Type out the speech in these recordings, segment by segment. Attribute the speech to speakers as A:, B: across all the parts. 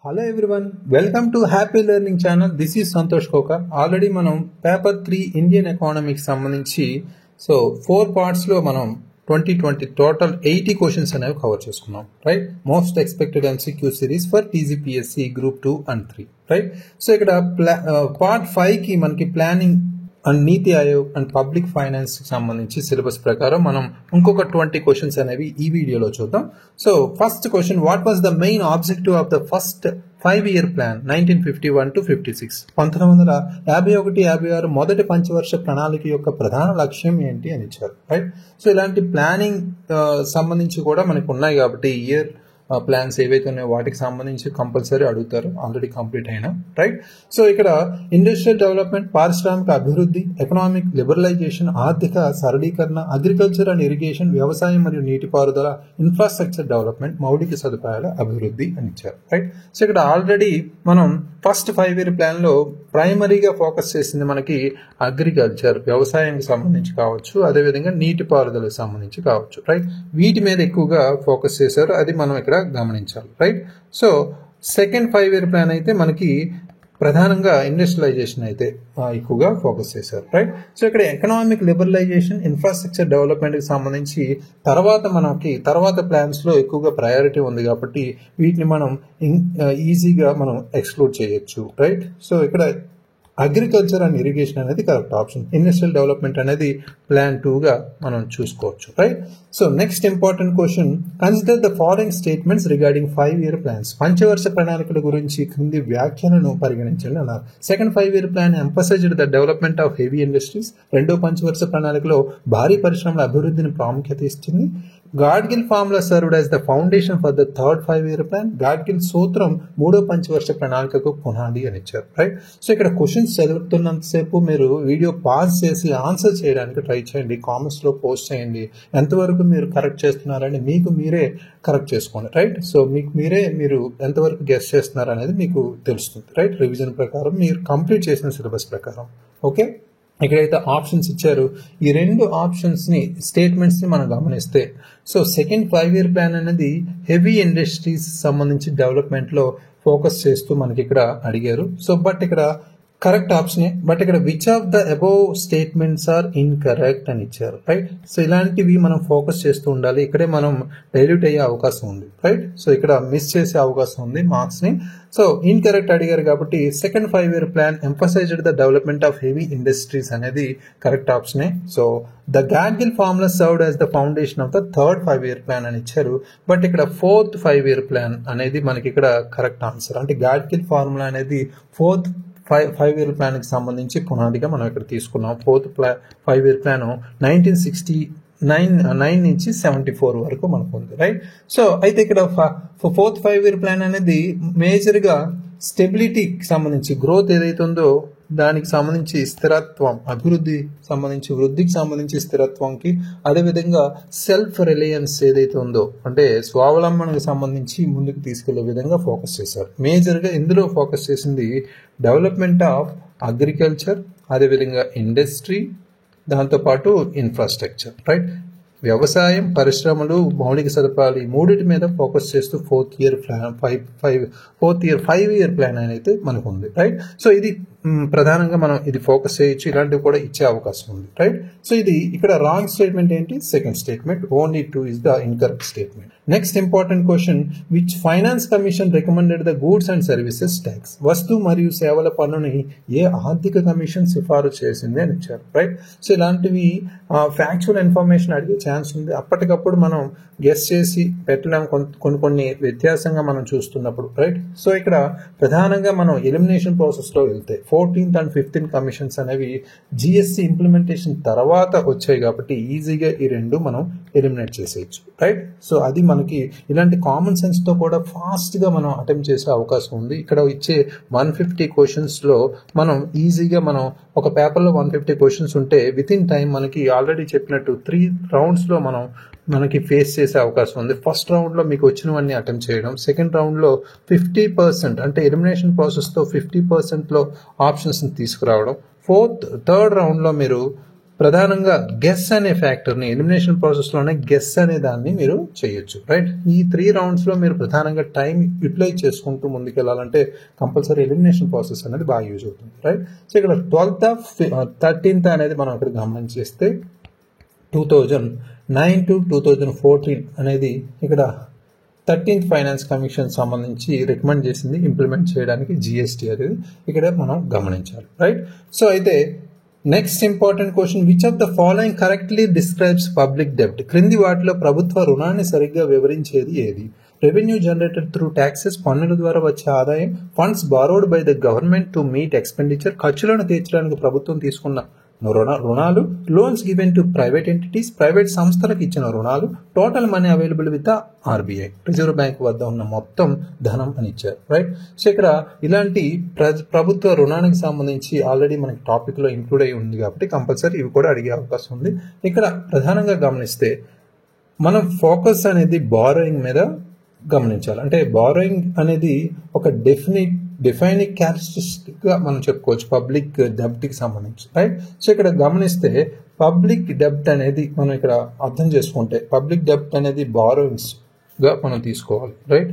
A: Hello everyone, welcome to happy learning channel. This is Santosh Kokar. Already మనం paper 3 Indian ఎకానమీకి సంబంధించి 4 పార్ట్స్లో మనం 2020 టోటల్ 80 క్వశ్చన్స్ అనేవి కవర్ చేసుకున్నాం. Right, most expected MCQ series for TGPSC group 2 and 3. Right, so ఇక్కడ part 5కి మనకి planning and NITI Aayog and public finance కి సంబంధించి సిలబస్ ప్రకారం మనం ఇంకొక 20 క్వశ్చన్స్ అనేవి ఈ వీడియోలో చూద్దాం. So first question, what was the main objective of the first 5-year plan 1951 to 56? 1951-56 మొదటి పంచవర్ష ప్రణాళిక యొక్క ప్రధాన లక్ష్యం ఏంటి అని ఇచ్చారు. రైట్, సో ఇలాంటి ప్లానింగ్ సంబంధించి కూడా మనకు ఉన్నాయి కాబట్టి ఇయర్ ప్లాన్స్ ఏవైతే ఉన్నాయో వాటికి సంబంధించి కంపల్సరీ అడుగుతారు, ఆల్రెడీ కంప్లీట్ అయినా. రైట్, సో ఇక్కడ ఇండస్ట్రియల్ డెవలప్మెంట్, పారిశ్రామిక అభివృద్ధి, ఎకనామిక్ లిబరలైజేషన్, ఆర్థిక సరళీకరణ, అగ్రికల్చర్ అండ్ ఇరిగేషన్, వ్యవసాయం మరియు నీటిపారుదల, ఇన్ఫ్రాస్ట్రక్చర్ డెవలప్మెంట్, మౌలిక సదుపాయాల అభివృద్ధి అని ఇచ్చారు. రైట్, సో ఇక్కడ ఆల్రెడీ మనం ఫస్ట్ 5-year ప్లాన్ లో ప్రైమరీగా ఫోకస్ చేసింది మనకి అగ్రికల్చర్, వ్యవసాయానికి సంబంధించి కావచ్చు, అదేవిధంగా నీటిపారుదలకు సంబంధించి కావచ్చు. రైట్, వీటి మీద ఎక్కువగా ఫోకస్ చేశారు, అది మనం ఇక్కడ గమనించాలి. Right, so second 5-year plan అయితే మనకి ప్రధానంగా ఇండస్ట్రియలైజేషన్ అయితే ఎక్కువగా ఫోకస్ చేశారు. రైట్, సో ఇక్కడ ఎకనామిక్ లిబరలైజేషన్, ఇన్ఫ్రాస్ట్రక్చర్ డెవలప్మెంట్ కి సంబంధించి తర్వాత ప్లాన్స్ లో ఎక్కువగా ప్రయారిటీ ఉంది కాబట్టి వీటిని మనం ఈజీగా మనం ఎక్స్క్లూడ్ చేయొచ్చు. రైట్, సో ఇక్కడ అగ్రికల్చర్ అండ్ ఇరిగేషన్ అనేది కరెక్ట్ ఆప్షన్. ఇండస్ట్రియల్ డెవలప్మెంట్ అనేది ప్లాన్ 2గా మనం చూసుకోవచ్చు. Right, so next important question, consider the following statements regarding 5-year plans. పంచవర్ష ప్రణాళికల గురించి క్రింది వ్యాఖ్యలను పరిగణించండి అన్నారు. Second 5-year plan emphasized the development of heavy industries. రెండో పంచవర్ష ప్రణాళికలో భారీ పరిశ్రమల అభివృద్ధిని ప్రాముఖ్యత ఇస్తుంది. Gadgil formula served as the foundation for the third 5-year plan. Gadgil సూత్రం మూడో పంచవర్ష ప్రణాళికకు పునాది అని ఇచ్చారు. రైట్, సో ఇక్కడ క్వశ్చన్స్ చదువుతున్నంతసేపు మీరు వీడియో పాజ్ చేసి ఆన్సర్ చేయడానికి ట్రై చేయండి, కామెంట్స్ లో పోస్ట్ చేయండి. ఎంతవరకు మీరు కరెక్ట్ చేస్తున్నారని మీకు మీరే కరెక్ట్ చేసుకోండి. రైట్, సో మీరు ఎంతవరకు గెస్ చేస్తున్నారు అనేది మీకు తెలుస్తుంది. రైట్, రివిజన్ ప్రకారం మీరు కంప్లీట్ చేసిన సిలబస్ ప్రకారం. ఓకే, ఇక్కడైతే ఆప్షన్స్ ఇచ్చారు, ఈ రెండు ఆప్షన్స్ ని స్టేట్మెంట్స్ ని మనం గమనిస్తే, సో సెకండ్ 5-year ప్లాన్ అనేది హెవీ ఇండస్ట్రీస్ సంబంధించి డెవలప్మెంట్ లో ఫోకస్ చేస్తూ మనకి ఇక్కడ అడిగారు. సో బట్ ఇక్కడ కరెక్ట్ ఆప్షనే, బట్ ఇక్కడ which of the above statements are incorrect అని ఇచ్చారు. రైట్, సో ఇలాంటివి మనం ఫోకస్ చేస్తూ ఉండాలి, ఇక్కడే మనం డైల్యూట్ అయ్యే అవకాశం ఉంది. రైట్, సో ఇక్కడ మిస్ చేసే అవకాశం ఉంది మార్క్స్ ని. సో ఇన్కరెక్ట్ అడిగారు కాబట్టి second 5-year plan emphasized the development of heavy industries అనేది కరెక్ట్ ఆప్షనే. So the Gadgil formula served as the foundation of the third 5-year plan అని ఇచ్చారు, బట్ ఇక్కడ ఫోర్త్ 5-year ప్లాన్ అనేది మనకి ఇక్కడ కరెక్ట్ ఆన్సర్. అంటే గాడ్గిల్ ఫార్ములా అనేది ఫోర్త్ 5-year ప్లాన్ కి సంబంధించి పునాదిగా మనం ఇక్కడ తీసుకున్నాం. ఫోర్త్ 5-year ప్లాన్ 1969 నుంచి 74 వరకు మనకు ఉంది. రైట్, సో అయితే ఇక్కడ ఫోర్త్ 5-year ప్లాన్ అనేది మేజర్ గా స్టెబిలిటీకి సంబంధించి, గ్రోత్ ఏదైతే ఉందో దానికి సంబంధించి స్థిరత్వం, వృద్ధికి సంబంధించి స్థిరత్వంకి, అదేవిధంగా సెల్ఫ్ రిలయన్స్ ఏదైతే ఉందో అంటే స్వావలంబనకు సంబంధించి ముందుకు తీసుకెళ్లే విధంగా ఫోకస్ చేశారు. మేజర్ గా ఇందులో ఫోకస్ చేసింది డెవలప్మెంట్ ఆఫ్ అగ్రికల్చర్, అదేవిధంగా ఇండస్ట్రీ, దాంతోపాటు ఇన్ఫ్రాస్ట్రక్చర్. రైట్, వ్యవసాయం, పరిశ్రమలు, మౌలిక సదుపాయాలు, ఈ మూడింటి మీద ఫోకస్ చేస్తూ ఫోర్త్ ఇయర్ 5-year ప్లాన్ అయితే మనకు ఉంది. రైట్, సో ఇది ప్రధానంగా మనం ఇది ఫోకస్ చేయొచ్చు, ఇలాంటివి కూడా ఇచ్చే అవకాశం ఉంది. రైట్, సో ఇది ఇక్కడ రాంగ్ స్టేట్మెంట్ ఏంటి? Second statement, only 2 is the incorrect statement. Next important question, which finance commission recommended the goods and services tax. వస్తు మరియు సేవల పన్నుని ఏ ఆర్థిక కమిషన్ సిఫారసు చేసింది అని ఇచ్చారు. రైట్, సో ఇలాంటివి ఫ్యాక్చువల్ ఇన్ఫర్మేషన్ అడిగే ఛాన్స్ ఉంది, అప్పటికప్పుడు మనం గెస్ చేసి పెట్టడం కొన్ని వ్యత్యాసంగా మనం చూస్తున్నప్పుడు. రైట్, సో ఇక్కడ ప్రధానంగా మనం ఎలిమినేషన్ ప్రాసెస్ లో వెళ్తే 14th and 15th కమిషన్స్ అనేవి జిఎస్టి ఇంప్లిమెంటేషన్ తర్వాత వచ్చాయి కాబట్టి ఈజీగా ఈ రెండు మనం ఎలిమినేట్ చేసేయచ్చు. రైట్, సో అది మనకి ఇలాంటి కామన్ సెన్స్ తో కూడా ఫాస్ట్ గా మనం అటెంప్ట్ చేసే అవకాశం ఉంది. ఇక్కడ ఇచ్చే 150 క్వశ్చన్స్ లో మనం ఈజీగా మనం ఒక పేపర్ లో 150 క్వశ్చన్స్ ఉంటే విత్ ఇన్ టైం మనకి ఆల్రెడీ చెప్పినట్టు 3 rounds లో మనకి ఫేస్ చేసే అవకాశం ఉంది. ఫస్ట్ రౌండ్ లో మీకు వచ్చినవన్నీ అటెంప్ట్ చేయడం, సెకండ్ రౌండ్ లో 50% అంటే ఎలిమినేషన్ ప్రాసెస్ తో 50% లో ఆప్షన్స్ తీసుకురావడం, థర్డ్ రౌండ్ లో మీరు ప్రధానంగా గెస్ అనే ఫ్యాక్టర్ని ఎలిమినేషన్ ప్రాసెస్లోనే గెస్ అనే దాన్ని మీరు చేయొచ్చు, రైట్. ఈ 3 రౌండ్స్లో మీరు ప్రధానంగా టైం యూటిలైజ్ చేసుకుంటూ ముందుకెళ్ళాలంటే కంపల్సరీ ఎలిమినేషన్ ప్రాసెస్ అనేది బాగా యూజ్ అవుతుంది, రైట్. సో ఇక్కడ 13th అనేది మనం ఇక్కడ గమనించేస్తే 2009 to 2014 అనేది ఇక్కడ 13th ఫైనాన్స్ కమిషన్ సంబంధించి రికమెండ్ చేసింది ఇంప్లిమెంట్ చేయడానికి జిఎస్టీ అనేది ఇక్కడ మనం గమనించాలి, రైట్. సో అయితే next important question, which of the following correctly describes public డెబ్ట్? క్రింది వాటిలో ప్రభుత్వ రుణాన్ని సరిగ్గా వివరించేది ఏది? రెవెన్యూ జనరేటెడ్ త్రూ ట్యాక్సెస్, పన్నుల ద్వారా వచ్చే ఆదాయం, funds borrowed by the government to meet expenditure, ఖర్చులను తీర్చడానికి ప్రభుత్వం తీసుకున్న రుణాలు, loans given to private entities, private సంస్థలకు ఇచ్చిన రుణాలు, total money available with RBI, reserve bank వద్ద ఉన్న మొత్తం ధనం అని ఇచ్చారు, రైట్. సో ఇక్కడ ఇలాంటి ప్రభుత్వ రుణానికి సంబంధించి ఆల్రెడీ మనకి టాపిక్ లో ఇంక్లూడ్ అయి ఉంది కాబట్టి కంపల్సరీ ఇవి కూడా అడిగే అవకాశం ఉంది. ఇక్కడ ప్రధానంగా గమనిస్తే మనం ఫోకస్ అనేది బారోయింగ్ మీద గమనించాలి. అంటే బారోయింగ్ అనేది ఒక డిఫైనింగ్ క్యారెక్టరిస్టిక్ గా మనం చెప్పుకోవచ్చు పబ్లిక్ డెబ్ట్ కి సంబంధించి, రైట్. సో ఇక్కడ గమనిస్తే పబ్లిక్ డెబ్ట్ అనేది మనం ఇక్కడ అర్థం చేసుకుంటే పబ్లిక్ డెబ్ట్ అనేది బారోయింగ్స్ గా మనం తీసుకోవాలి, రైట్.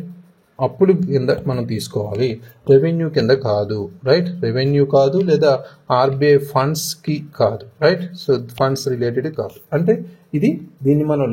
A: అప్పులు కింద మనం తీసుకోవాలి, రెవెన్యూ కింద కాదు, రైట్. రెవెన్యూ కాదు లేదా ఆర్బీఐ ఫండ్స్ కి కాదు, రైట్. సో ఫండ్స్ రిలేటెడ్ కాదు. అంటే దీన్ని మనం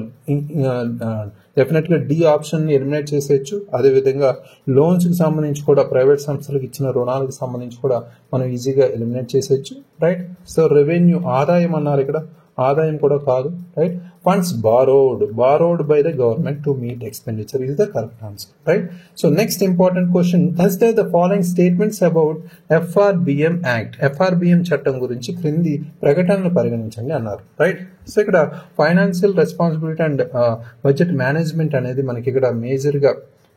A: డెఫినెట్గా డి ఆప్షన్ని ఎలిమినేట్ చేసేయచ్చు. అదేవిధంగా లోన్స్కి సంబంధించి కూడా ప్రైవేట్ సంస్థలకు ఇచ్చిన రుణాలకు సంబంధించి కూడా మనం ఈజీగా ఎలిమినేట్ చేసేయచ్చు, రైట్. సో రెవెన్యూ ఆదాయం అన్నారు, ఇక్కడ ఆదాయం కూడా కాదు, right. Funds borrowed by the government to meet expenditure is the correct answer, right. So next important question, consider the following statements about FRBM act. FRBM చట్టం గురించి క్రింది ప్రకటనలు పరిగణించండి అన్నారు, రైట్. సో ఇక్కడ financial responsibility and budget management అనేది మనకి ఇక్కడ మేజర్గా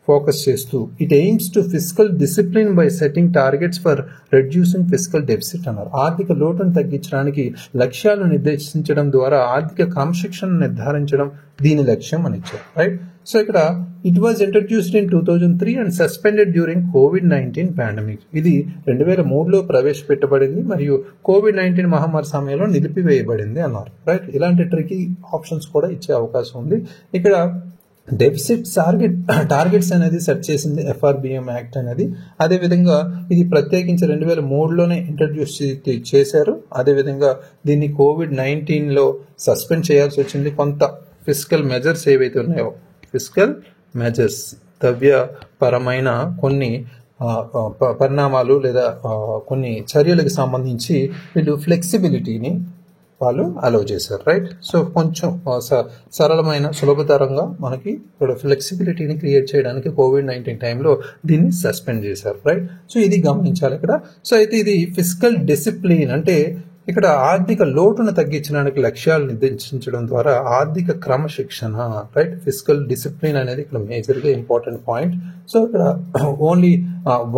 A: ఫోకస్ చేస్తూ it AIIMS to fiscal discipline by setting targets for reducing fiscal deficit అన్నారు. ఆర్థిక లోటును తగ్గించడానికి లక్ష్యాలు నిర్దేశించడం ద్వారా ఆర్థిక క్రమశిక్షణ నిర్ధారించడం దీని లక్ష్యం అని ఇచ్చారు, రైట్. సో ఇక్కడ it was introduced in 2003 and suspended during COVID-19 pandemic. ఇది 2003లో ప్రవేశపెట్టబడింది మరియు COVID-19 మహమ్మారి సమయంలో నిలిపివేయబడింది అన్నారు, రైట్. ఇలాంటి ట్రికీ ఆప్షన్స్ కూడా ఇచ్చే అవకాశం ఉంది. ఇక్కడ డెఫిసిట్ టార్గెట్స్ అనేది సెట్ చేసింది ఎఫ్ఆర్బిఎం యాక్ట్ అనేది. అదేవిధంగా ఇది ప్రత్యేకించి 2003లోనే ఇంట్రడ్యూస్ చేశారు. అదేవిధంగా దీన్ని COVID-19లో సస్పెండ్ చేయాల్సి వచ్చింది. కొంత ఫిస్కల్ మెజర్స్ ఏవైతే ఉన్నాయో ఫిస్కల్ మెజర్స్ ద్రవ్యపరమైన కొన్ని పరిణామాలు లేదా కొన్ని చర్యలకు సంబంధించి వీళ్ళు ఫ్లెక్సిబిలిటీని వాళ్ళు అలౌ చేశారు, రైట్. సో కొంచెం సరళమైన సులభతరంగా మనకి ఇక్కడ ఫ్లెక్సిబిలిటీని క్రియేట్ చేయడానికి COVID-19 టైంలో దీన్ని సస్పెండ్ చేశారు, రైట్. సో ఇది గమనించాలి ఇక్కడ. సో అయితే ఇది ఫిస్కల్ డిసిప్లిన్ అంటే ఇక్కడ ఆర్థిక లోటును తగ్గించడానికి లక్ష్యాలు నిర్దేశించడం ద్వారా ఆర్థిక క్రమశిక్షణ, రైట్. ఫిస్కల్ డిసిప్లిన్ అనేది ఇక్కడ మేజర్గా ఇంపార్టెంట్ పాయింట్. సో ఇక్కడ only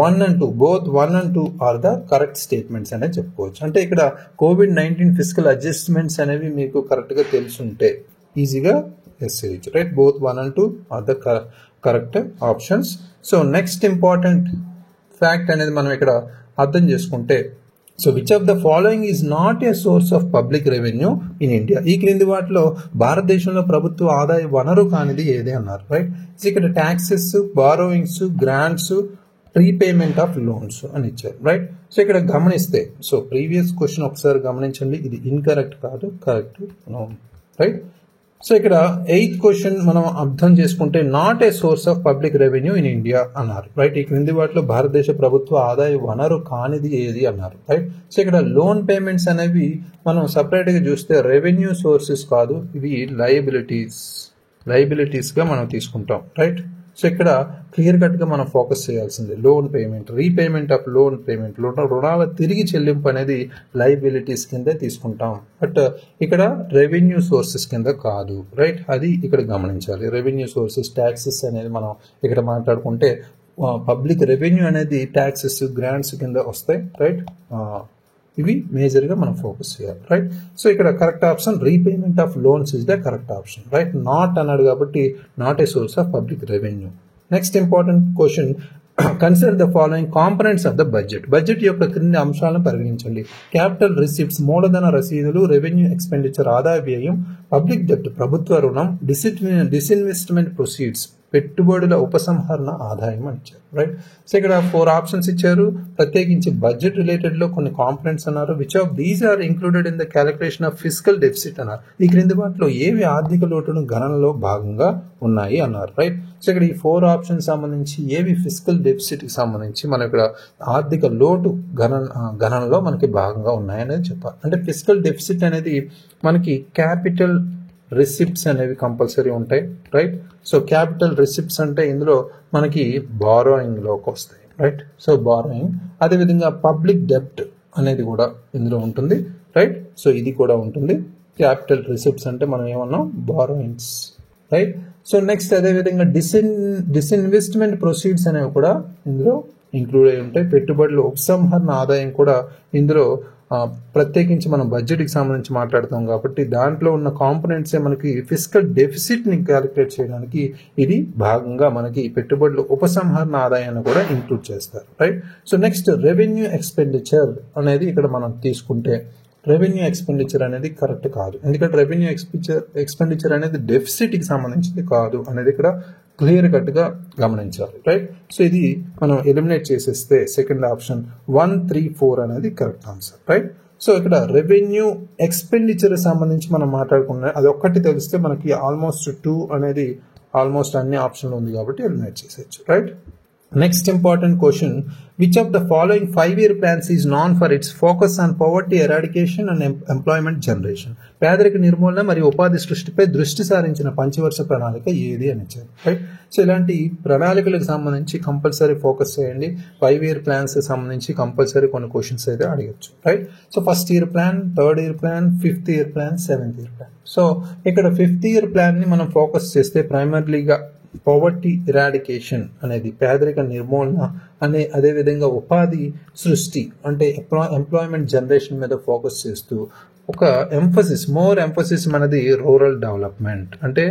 A: 1 and 2 both 1 and 2 are the correct statements అనేది చెప్పుకోవచ్చు. అంటే ఇక్కడ COVID-19 ఫిస్కల్ అడ్జస్ట్మెంట్స్ అనేవి మీకు కరెక్ట్గా తెలుసుంటే ఈజీగా ఎస్ చేయొచ్చు, right. Both 1 and 2 are the correct options. So next important fact అనేది మనం ఇక్కడ అర్థం చేసుకుంటే, so which of the following is not a source of public revenue in India? ఈ క్రింది వాటిలో భారతదేశంలో ప్రభుత్వ ఆదాయ వనరు కానిది ఏదే అన్నారు, రైట్. సో ఇక్కడ taxes, borrowings, grants, prepayment of loans అని ఇచ్చారు, రైట్. సో ఇక్కడ గమనిస్తే సో ప్రీవియస్ క్వశ్చన్ ఒకసారి గమనించండి, ఇది ఇన్కరెక్ట్ కాదు, కరెక్ట్, రైట్. సో ఇక్కడ 8th క్వశ్చన్ మనం అర్థం చేసుకుంటే not a source of public revenue in India అన్నారు, రైట్. ఈ క్రింది వాటిలో భారతదేశ ప్రభుత్వ ఆదాయ వనరు కానిది ఏది అన్నారు, రైట్. సో ఇక్కడ లోన్ పేమెంట్స్ అనేవి మనం సపరేట్ గా చూస్తే రెవెన్యూ సోర్సెస్ కాదు, ఇవి లయబిలిటీస్ గా మనం తీసుకుంటాం, రైట్. సో ఇక్కడ క్లియర్ కట్ గా మనం ఫోకస్ చేయాల్సింది loan payment, repayment of loan payment, రుణాల తిరిగి చెల్లింపు అనేది లయబిలిటీస్ కింద తీసుకుంటాం. బట్ ఇక్కడ రెవెన్యూ సోర్సెస్ కింద కాదు, రైట్. అది ఇక్కడ గమనించాలి. రెవెన్యూ సోర్సెస్, ట్యాక్సెస్ అనేది మనం ఇక్కడ మాట్లాడుకుంటే పబ్లిక్ రెవెన్యూ అనేది ట్యాక్సెస్, గ్రాంట్స్ కింద వస్తాయి, రైట్. ఇవి మేజర్గా మనం ఫోకస్ చేయాలి, రైట్. సో ఇక్కడ correct option repayment of loans is the correct option, right. Not అన్నాడు కాబట్టి not a source of public revenue. Next important question, consider the following components of the budget యొక్క క్రింది అంశాలను పరిగణించండి. క్యాపిటల్ రిసిప్ట్స్ మూలధన రసీదులు, revenue expenditure ఆదాయ వ్యయం, పబ్లిక్ డెప్ట్ ప్రభుత్వ రుణం, డిస్ఇన్వెస్ట్మెంట్ ప్రొసీడ్స్ పెట్టుబడుల ఉపసంహరణ ఆదాయం అని ఇచ్చారు. రైట్. సో ఇక్కడ 4 ఆప్షన్స్ ఇచ్చారు. ప్రత్యేకించి బడ్జెట్ రిలేటెడ్ లో కొన్ని కాంపనెంట్స్ అన్నారు. Which of these are included in the calculation of fiscal deficit అన్నారు. ఈ క్రింది వాటిలో ఏవి ఆర్థిక లోటును గణనలో భాగంగా ఉన్నాయి అన్నారు. రైట్. సో ఇక్కడ ఈ 4 ఆప్షన్స్ సంబంధించి ఏవి ఫిజికల్ డెఫిసిట్ కి సంబంధించి మనం ఇక్కడ ఆర్థిక లోటు గణనలో మనకి భాగంగా ఉన్నాయనేది చెప్పాలి. అంటే ఫిజికల్ డెఫిసిట్ అనేది మనకి క్యాపిటల్ రిసిప్ట్స్ అనేవి కంపల్సరీ ఉంటాయి. రైట్. సో క్యాపిటల్ రిసిప్ట్స్ అంటే ఇందులో మనకి బారోయింగ్ లోకి వస్తాయి. రైట్. సో బారోయింగ్, అదేవిధంగా పబ్లిక్ డెప్ట్ అనేది కూడా ఇందులో ఉంటుంది. రైట్. సో ఇది కూడా ఉంటుంది. క్యాపిటల్ రిసిప్ట్స్ అంటే మనం ఏమన్నాం, బారోయింగ్స్. రైట్. సో నెక్స్ట్ అదేవిధంగా డిస్ఇన్వెస్ట్మెంట్ ప్రొసీడ్స్ అనేవి కూడా ఇందులో ఇంక్లూడ్ అయి ఉంటాయి. పెట్టుబడుల ఉపసంహరణ ఆదాయం కూడా ఇందులో ప్రత్యేకించి మనం బడ్జెట్కి సంబంధించి మాట్లాడుతాం కాబట్టి దాంట్లో ఉన్న కాంపోనెంట్సే మనకి ఫిజికల్ డెఫిసిట్ని క్యాలిక్యులేట్ చేయడానికి ఇది భాగంగా మనకి పెట్టుబడుల ఉపసంహరణ ఆదాయాన్ని కూడా ఇంక్లూడ్ చేస్తారు. Right. So next revenue expenditure అనేది ఇక్కడ మనం తీసుకుంటే రెవెన్యూ ఎక్స్పెండిచర్ అనేది కరెక్ట్ కాదు. ఎందుకంటే రెవెన్యూ ఎక్స్పెండిచర్ అనేది డెఫిసిట్కి సంబంధించింది కాదు అనేది ఇక్కడ క్లియర్ కట్ గా గమనించాలి. రైట్. సో ఇది మనం ఎలిమినేట్ చేసేస్తే సెకండ్ ఆప్షన్ 1, 3, 4 అనేది కరెక్ట్ ఆన్సర్. రైట్. సో ఇక్కడ రెవెన్యూ ఎక్స్పెండిచర్ సంబంధించి మనం మాట్లాడుకున్నాం, అది ఒక్కటి తెలిస్తే మనకి ఆల్మోస్ట్ 2 అనేది ఆల్మోస్ట్ అన్ని ఆప్షన్లు ఉంది కాబట్టి ఎలిమినేట్ చేసేయచ్చు. Right. Next important question, which of the following 5-year plans is non for it's focus on poverty eradication and employment generation? పేదరిక నిర్మూలన మరియు ఉపాధి సృష్టిపై దృష్టి సారించిన పంచవర్ష ప్రణాళిక ఏది అని ఇచ్చారు. రైట్. సో ఇలాంటి ప్రణాళికలకు సంబంధించి కంపల్సరీ ఫోకస్ చేయండి. 5-year plans సంబంధించి కంపల్సరీ కొన్ని క్వశ్చన్స్ అయితే అడగచ్చు. Right. So first year plan, third year plan, 5th year plan, 7th year plan. So ఇక్కడ 5th year plan ని మనం ఫోకస్ చేస్తే ప్రైమర్లీగా పవర్టీ ఇరాడికేషన్ అనేది పేదరిక నిర్మూలన అనే అదేవిధంగా ఉపాధి సృష్టి అంటే ఎంప్లాయ్మెంట్ జనరేషన్ మీద ఫోకస్ చేస్తూ ఒక మోర్ ఎంఫసిస్ మనది రూరల్ డెవలప్మెంట్ అంటే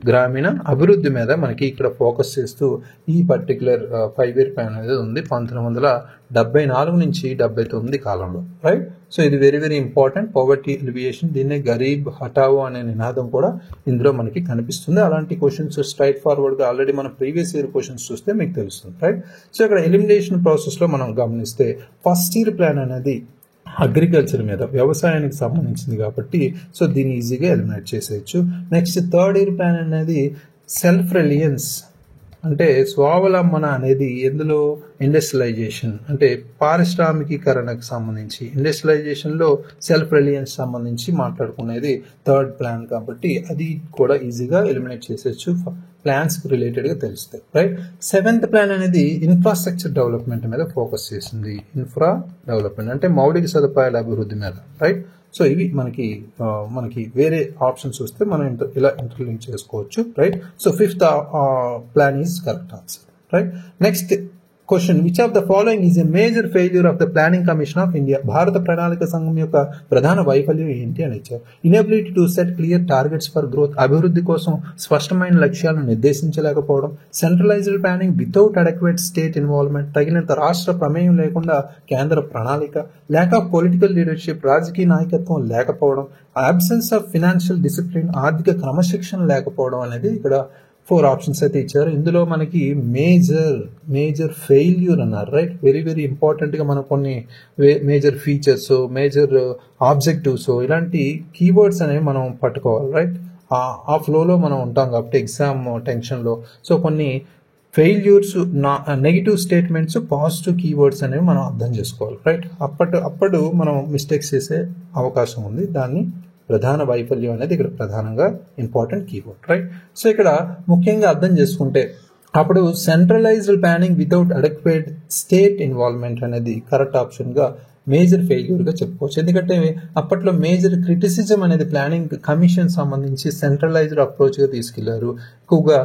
A: గ్రామీణ అభివృద్ధి మీద మనకి ఇక్కడ ఫోకస్ చేస్తూ ఈ పర్టికులర్ 5-year plan అనేది ఉంది 1974 నుంచి 79 కాలంలో. రైట్. సో ఇది very very important. Poverty alleviation, దీన్నే గరీబ్ హటావో అనే నినాదం కూడా ఇందులో మనకి కనిపిస్తుంది. అలాంటి క్వశ్చన్స్ స్ట్రైట్ ఫార్వర్డ్ గా ఆల్రెడీ మనం ప్రీవియస్ ఇయర్ క్వశ్చన్స్ చూస్తే మీకు తెలుస్తుంది. రైట్. సో ఇక్కడ ఎలిమినేషన్ ప్రాసెస్ లో మనం గమనిస్తే ఫస్ట్ ఇయర్ ప్లాన్ అనేది అగ్రికల్చర్ మీద వ్యవసాయానికి సంబంధించింది కాబట్టి సో దీన్ని ఈజీగా ఎలిమినేట్ చేసేయచ్చు. నెక్స్ట్ థర్డ్ ఇయర్ ప్లాన్ అనేది సెల్ఫ్ రిలయన్స్ అంటే స్వావలంబన అనేది ఎందులో ఇండస్ట్రియలైజేషన్ అంటే పారిశ్రామికీకరణకు సంబంధించి ఇండస్ట్రియలైజేషన్లో సెల్ఫ్ రిలయన్స్ సంబంధించి మాట్లాడుకునేది థర్డ్ ప్లాన్ కాబట్టి అది కూడా ఈజీగా ఎలిమినేట్ చేసేయచ్చు ప్లాన్స్ రిలేటెడ్గా తెలుస్తాయి. రైట్. 7th ప్లాన్ అనేది ఇన్ఫ్రాస్ట్రక్చర్ డెవలప్మెంట్ మీద ఫోకస్ చేసింది. ఇన్ఫ్రా డెవలప్మెంట్ అంటే మౌలిక సదుపాయాల అభివృద్ధి మీద. రైట్. సో ఇవి మనకి వేరే ఆప్షన్స్ వస్తే మనం ఇలా ఇంటర్లింక్ చేసుకోవచ్చు. Right. So 5th plan is correct answer. Right. Next question, which of the following is a major failure of the planning commission of India? భారత ప్రణాళిక సంఘం యొక్క ప్రధాన వైఫల్యం ఏంటి అని ఇచ్చారు. Inability to set clear targets for growth, అభివృద్ధి కోసం స్పష్టమైన లక్ష్యాలను నిర్దేశించలేకపోవడం, centralized planning without adequate state involvement, తగినంత రాష్ట్ర ప్రమేయం లేకుండా కేంద్ర ప్రణాళిక, ల్యాక్ ఆఫ్ పొలిటికల్ లీడర్షిప్, రాజకీయ నాయకత్వం లేకపోవడం, అబ్సెన్స్ ఆఫ్ ఫినాన్షియల్ డిసిప్లిన్, ఆర్థిక క్రమశిక్షణ లేకపోవడం అనేది ఇక్కడ 4 ఆప్షన్స్ అయితే ఇచ్చారు. ఇందులో మనకి మేజర్ ఫెయిల్యూర్ అన్నారు. రైట్. వెరీ వెరీ ఇంపార్టెంట్ గా మనం కొన్ని మేజర్ ఫీచర్స్, మేజర్ ఆబ్జెక్టివ్స్ ఇలాంటి కీవర్డ్స్ అనేవి మనం పట్టుకోవాలి. రైట్. ఆ ఫ్లోలో మనం ఉంటాం కాబట్టి ఎగ్జామ్ టెన్షన్లో సో కొన్ని failures, negative statements, positive keywords అనేవి మనం అర్థం చేసుకోవాలి. రైట్. అప్పుడు మనం మిస్టేక్స్ చేసే అవకాశం ఉంది. దాన్ని ప్రధాన వైఫల్యం అనేది ఇక్కడ ప్రధానంగా ఇంపార్టెంట్ కీవర్డ్. రైట్. సో ఇక్కడ ముఖ్యంగా అర్థం చేసుకుంటే అప్పుడు centralised planning without adequate state involvement అనేది కరెక్ట్ ఆప్షన్ గా మేజర్ ఫెయిల్యూర్ గా చెప్పుకోవచ్చు. ఎందుకంటే అప్పట్లో మేజర్ క్రిటిసిజం అనేది ప్లానింగ్ కమిషన్ సంబంధించి సెంట్రలైజ్డ్ అప్రోచ్ గా తీసుకెళ్లారు. ఎక్కువగా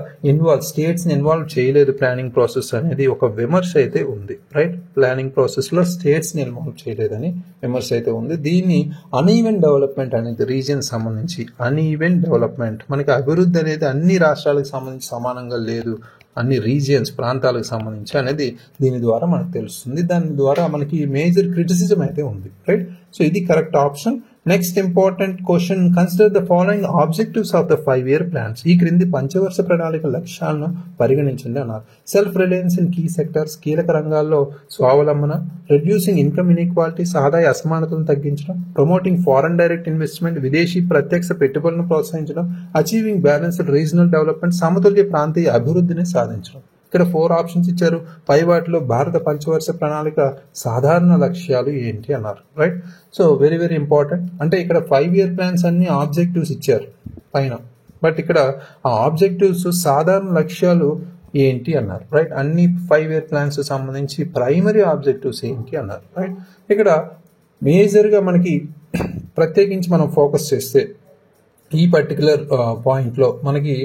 A: స్టేట్స్ ని ఇన్వాల్వ్ చేయలేదు ప్లానింగ్ ప్రాసెస్ అనేది ఒక విమర్శ అయితే ఉంది. రైట్. ప్లానింగ్ ప్రాసెస్ లో స్టేట్స్ ని ఇన్వాల్వ్ చేయలేదని విమర్శ అయితే ఉంది. దీన్ని అన్ఈవెన్ డెవలప్మెంట్ అనేది రీజియన్ సంబంధించి అన్ఈవెన్ డెవలప్మెంట్ మనకి అభివృద్ధి అనేది అన్ని రాష్ట్రాలకు సంబంధించి సమానంగా లేదు. అన్ని రీజియన్స్ ప్రాంతాలకు సంబంధించి అనేది దీని ద్వారా మనకు తెలుస్తుంది. దాని ద్వారా మనకి మేజర్ క్రిటిసిజం అయితే ఉంది, రైట్. సో ఇది correct option. Next important question, consider the following objectives of the 5-year plans. ఈ క్రింది పంచవర్ష ప్రణాళిక లక్ష్యాలను పరిగణించండి అన్నారు. Self reliance in key sectors, కీలక రంగాల్లో స్వావలంబన, రెడ్యూసింగ్ ఇన్కమ్ ఇన్ఈక్వాలిటీస్, ఆదాయ అసమానతలను తగ్గించడం, ప్రమోటింగ్ ఫారెన్ డైరెక్ట్ ఇన్వెస్ట్మెంట్, విదేశీ ప్రత్యక్ష పెట్టుబడులను ప్రోత్సహించడం, అచీవింగ్ బ్యాలెన్స్డ్ రీజనల్ డెవలప్మెంట్, సమతుల్య ప్రాంతీయ అభివృద్ధిని సాధించడం. ఇక్కడ 4 ఆప్షన్స్ ఇచ్చారు. పై వాటిలో భారత పంచవర్ష ప్రణాళిక సాధారణ లక్ష్యాలు ఏంటి అన్నారు, right. So very very important. అంటే ఇక్కడ 5-year plans అన్ని ఆబ్జెక్టివ్స్ ఇచ్చారు పైన, బట్ ఇక్కడ ఆ ఆబ్జెక్టివ్స్ సాధారణ లక్ష్యాలు ఏంటి అన్నారు, రైట్. అన్ని 5-year plans సంబంధించి ప్రైమరీ ఆబ్జెక్టివ్స్ ఏంటి అన్నారు, రైట్. ఇక్కడ మేజర్గా మనకి ప్రత్యేకించి మనం ఫోకస్ చేస్తే ఈ పర్టికులర్ పాయింట్లో మనకి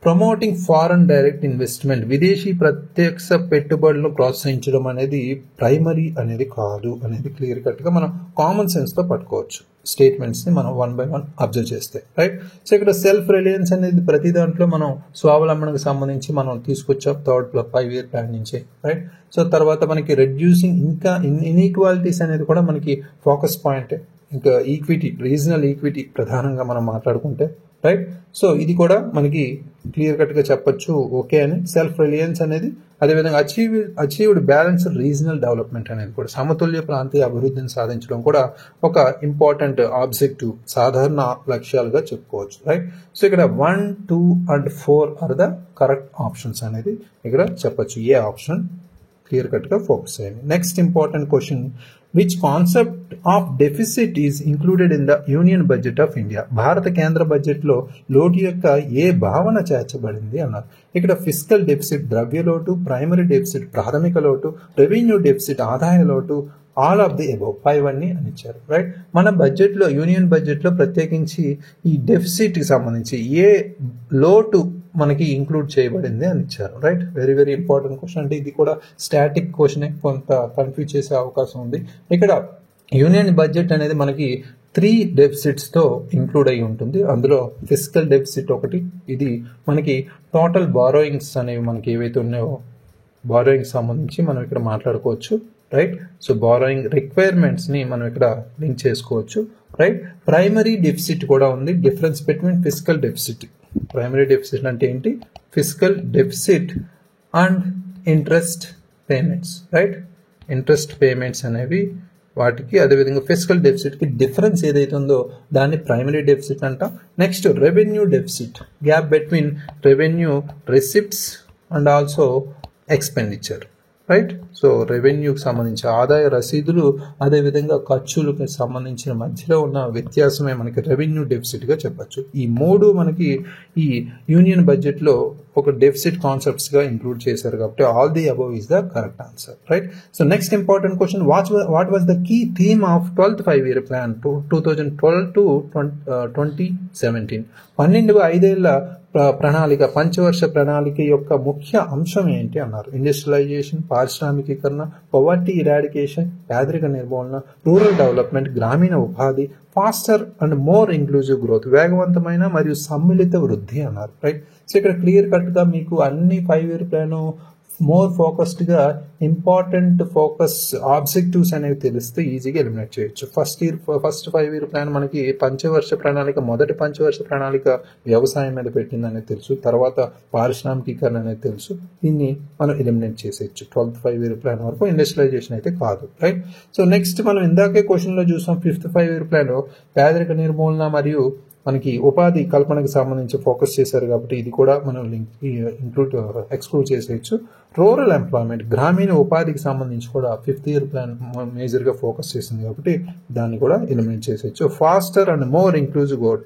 A: ప్రమోటింగ్ ఫారెన్ డైరెక్ట్ ఇన్వెస్ట్మెంట్, విదేశీ ప్రత్యక్ష పెట్టుబడులను ప్రోత్సహించడం అనేది ప్రైమరీ అనేది కాదు అనేది క్లియర్ కట్గా మనం కామన్ సెన్స్తో పట్టుకోవచ్చు. స్టేట్మెంట్స్ని మనం 1 by 1 అబ్జర్వ్ చేస్తే, రైట్. సో ఇక్కడ సెల్ఫ్ రిలయన్స్ అనేది ప్రతి దాంట్లో మనం స్వావలంబనకు సంబంధించి మనం తీసుకొచ్చాం 5-year plan నుంచి, రైట్. సో తర్వాత మనకి రెడ్యూసింగ్ ఇంకా ఇన్ఈక్వాలిటీస్ అనేది కూడా మనకి ఫోకస్ పాయింట్. ఇంకా ఈక్విటీ, రీజనల్ ఈక్విటీ ప్రధానంగా మనం మాట్లాడుకుంటే, రైట్. సో ఇది కూడా మనకి క్లియర్ కట్గా చెప్పొచ్చు ఓకే అని. సెల్ఫ్ రిలయన్స్ అనేది, అదేవిధంగా అచీవ్డ్ బ్యాలెన్స్డ్ రీజనల్ డెవలప్మెంట్ అనేది కూడా, సమతుల్య ప్రాంతీయ అభివృద్ధిని సాధించడం కూడా ఒక ఇంపార్టెంట్ ఆబ్జెక్టివ్, సాధారణ లక్ష్యాలుగా చెప్పుకోవచ్చు, రైట్. సో ఇక్కడ 1, 2 and 4 are the correct options అనేది ఇక్కడ చెప్పొచ్చు. ఏ ఆప్షన్ క్లియర్ కట్గా ఫోకస్ చేయండి. Next important question, which concept of deficit is included in the union budget of India. భారత కేంద్ర బడ్జెట్లో లోటు యొక్క ఏ భావన చేర్చబడింది అన్నారు. ఇక్కడ ఫిస్కల్ డెఫిసిట్ ద్రవ్య లోటు, ప్రైమరీ డెఫిసిట్ ప్రాథమిక లోటు, రెవెన్యూ డెఫిసిట్ ఆదాయ లోటు, ఆల్ ఆఫ్ ది అబౌవ్ 5 అని ఇచ్చారు, రైట్. మన బడ్జెట్లో, యూనియన్ బడ్జెట్లో ప్రత్యేకించి ఈ డెఫిసిట్కి సంబంధించి ఏ లోటు మనకి ఇంక్లూడ్ చేయబడింది అని ఇచ్చారు, right. Very very important question. అంటే ఇది కూడా స్టాటిక్ క్వశ్చనే, కొంత కన్ఫ్యూజ్ చేసే అవకాశం ఉంది. ఇక్కడ యూనియన్ బడ్జెట్ అనేది మనకి 3 డెఫిసిట్స్తో ఇంక్లూడ్ అయి ఉంటుంది. అందులో ఫిస్కల్ డెఫిసిట్ ఒకటి, ఇది మనకి టోటల్ బారోయింగ్స్ అనేవి మనకి ఏవైతే ఉన్నాయో బారోయింగ్స్ సంబంధించి మనం ఇక్కడ మాట్లాడుకోవచ్చు, రైట్. సో బారోయింగ్ రిక్వైర్మెంట్స్ని మనం ఇక్కడ లింక్ చేసుకోవచ్చు, రైట్. ప్రైమరీ డెఫిసిట్ కూడా ఉంది. Difference between fiscal deficit, primary deficit అంటే ఏంటి, fiscal deficit and interest payments, right. Interest payments అనేవి వాటికి, అదేవిధంగా ఫిస్కల్ డెఫిసిట్కి డిఫరెన్స్ ఏదైతే ఉందో దాన్ని ప్రైమరీ డెఫిసిట్ అంటాం. Next revenue deficit, gap between revenue receipts and also expenditure, right. So రెవెన్యూకి సంబంధించి ఆదాయ రసీదులు, అదేవిధంగా ఖర్చులకు సంబంధించిన మధ్యలో ఉన్న వ్యత్యాసమే మనకి రెవెన్యూ డెఫిసిట్గా చెప్పచ్చు. ఈ 3 మనకి ఈ యూనియన్ బడ్జెట్లో ఒక డెఫిసిట్ కాన్సెప్ట్స్గా ఇంక్లూడ్ చేశారు కాబట్టి all the above is the correct answer, right. So next important question, what was the key theme of 12th 5-year plan 2012 to 2017. 12 5 ప్రణాళిక, పంచవర్ష ప్రణాళిక యొక్క ముఖ్య అంశం ఏంటి అన్నారు. ఇండస్ట్రియలైజేషన్, పారిశ్రామికీకరణ, పవర్టీ ఇరాడికేషన్, పేదరిక నిర్మూలన, రూరల్ డెవలప్మెంట్, గ్రామీణ ఉపాధి, faster and more inclusive growth, వేగవంతమైన మరియు సమ్మిళిత వృద్ధి అన్నారు, రైట్. సో ఇక్కడ క్లియర్ కట్గా మీకు అన్ని 5-year plan మోర్ ఫోకస్డ్గా ఇంపార్టెంట్ ఫోకస్ ఆబ్జెక్టివ్స్ అనేవి తెలిస్తే ఈజీగా ఎలిమినేట్ చేయొచ్చు. ఫస్ట్ 5-year plan మనకి పంచవర్ష ప్రణాళిక, మొదటి పంచవర్ష ప్రణాళిక వ్యవసాయం మీద పెట్టిందనేది తెలుసు, తర్వాత పారిశ్రామికీకరణ అనేది తెలుసు. దీన్ని మనం ఎలిమినేట్ చేసేయచ్చు 12th 5-year plan వరకు. ఇండస్ట్రియలైజేషన్ అయితే కాదు, రైట్. సో నెక్స్ట్ మనం ఇందాకే క్వశ్చన్లో చూసాం 5th 5-year plan పేదరిక నిర్మూలన మరియు మనకి ఉపాధి కల్పనకు సంబంధించి ఫోకస్ చేశారు కాబట్టి ఇది కూడా మనం ఎక్స్క్లూడ్ చేసేయచ్చు. రూరల్ ఎంప్లాయ్మెంట్, గ్రామీణ ఉపాధికి సంబంధించి కూడా 5th year plan మేజర్గా ఫోకస్ చేసింది కాబట్టి దాన్ని కూడా ఎలిమినేట్ చేసేయచ్చు. Faster and more inclusive growth,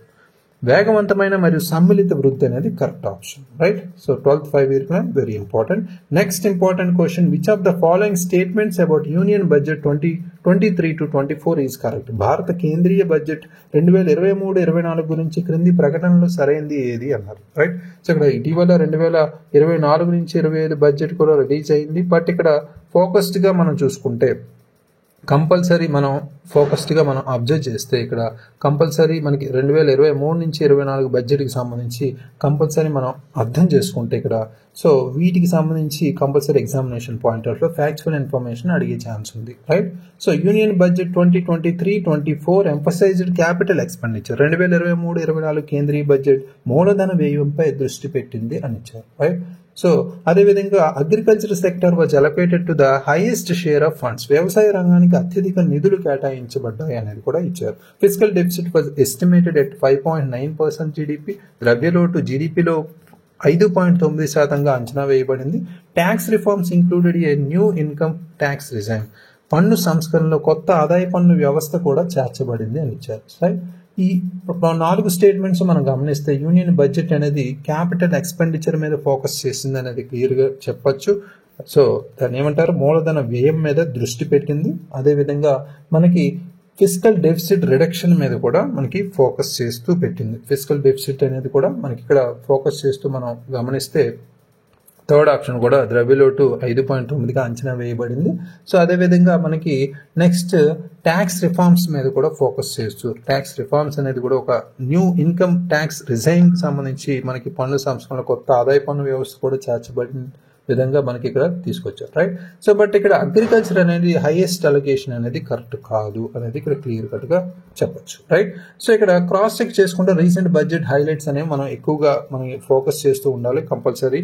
A: వేగవంతమైన మరియు సమ్మిళిత వృద్ధి అనేది correct option, right. So 12th 5-year plan very important. Next important question, which of the following statements about union budget 2023 to 24 is correct. భారత కేంద్రీయ బడ్జెట్ 2023-24 గురించి క్రింది ప్రకటనలో సరైనది ఏది అన్నారు, రైట్. సో ఇక్కడ ఇటీవల 2024 నుంచి 25 బడ్జెట్ కూడా రిలీజ్ అయింది. బట్ ఇక్కడ ఫోకస్డ్గా మనం చూసుకుంటే కంపల్సరీ మనం ఫోకస్డ్గా మనం అబ్జర్వ్ చేస్తే ఇక్కడ కంపల్సరీ మనకి 2023 నుంచి 24 బడ్జెట్కి సంబంధించి కంపల్సరీ మనం అర్థం చేసుకుంటే ఇక్కడ సో వీటికి సంబంధించి కంపల్సరీ ఎగ్జామినేషన్ పాయింట్ ఆఫ్ లో ఫ్యాక్చువల్ ఇన్ఫర్మేషన్ అడిగే ఛాన్స్ ఉంది, right. So union budget 2023-24 emphasized capital expenditure 2023-24 కేంద్రీయ బడ్జెట్ మూలధన వ్యయంపై దృష్టి పెట్టింది అని ఇచ్చారు, రైట్. సో అదేవిధంగా agriculture sector was allocated to the highest share of funds, వ్యవసాయ రంగానికి అత్యధిక నిధులు కేటాయించబడ్డాయి అనేది కూడా ఇచ్చారు. Physical deficit was estimated at 5.9% GDP, ద్రవ్యలోటు జీడిపిలో 5.9%గా అంచనా వేయబడింది. Tax reforms included a new income tax regime, పన్ను సంస్కరణలో కొత్త ఆదాయ పన్ను వ్యవస్థ కూడా చేర్చబడింది అని ఇచ్చారు, రైట్. ఈ 4 స్టేట్మెంట్స్ మనం గమనిస్తే యూనియన్ బడ్జెట్ అనేది క్యాపిటల్ ఎక్స్పెండిచర్ మీద ఫోకస్ చేసింది అనేది క్లియర్గా చెప్పొచ్చు. సో దాన్ని ఏమంటారు, మూలధన వ్యయం మీద దృష్టి పెట్టింది. అదేవిధంగా మనకి ఫిజికల్ డెఫిసిట్ రిడక్షన్ మీద కూడా మనకి ఫోకస్ చేస్తూ పెట్టింది. ఫిజికల్ డెఫిసిట్ అనేది కూడా మనకి ఇక్కడ ఫోకస్ చేస్తూ మనం గమనిస్తే థర్డ్ ఆప్షన్ కూడా ద్రవ్యలోటు 5.9గా అంచనా వేయబడింది. సో అదేవిధంగా మనకి నెక్స్ట్ ట్యాక్స్ రిఫార్మ్స్ మీద కూడా ఫోకస్ చేస్తూ, ట్యాక్స్ రిఫార్మ్స్ అనేది కూడా ఒక న్యూ ఇన్కమ్ ట్యాక్స్ రిజైమ్ సంబంధించి మనకి పన్ను సంస్కరణ కొత్త ఆదాయ పన్ను వ్యవస్థ కూడా చేర్చబడిన విధంగా మనకి ఇక్కడ తీసుకొచ్చారు, రైట్. సో బట్ ఇక్కడ అగ్రికల్చర్ అనేది హైయెస్ట్ అలొకేషన్ అనేది కరెక్ట్ కాదు అనేది ఇక్కడ క్లియర్ కట్ గా చెప్పొచ్చు, రైట్. సో ఇక్కడ క్రాస్ చెక్ చేసుకుంటే రీసెంట్ బడ్జెట్ హైలైట్స్ అనేవి మనం ఎక్కువగా మనం ఫోకస్ చేస్తూ ఉండాలి కంపల్సరీ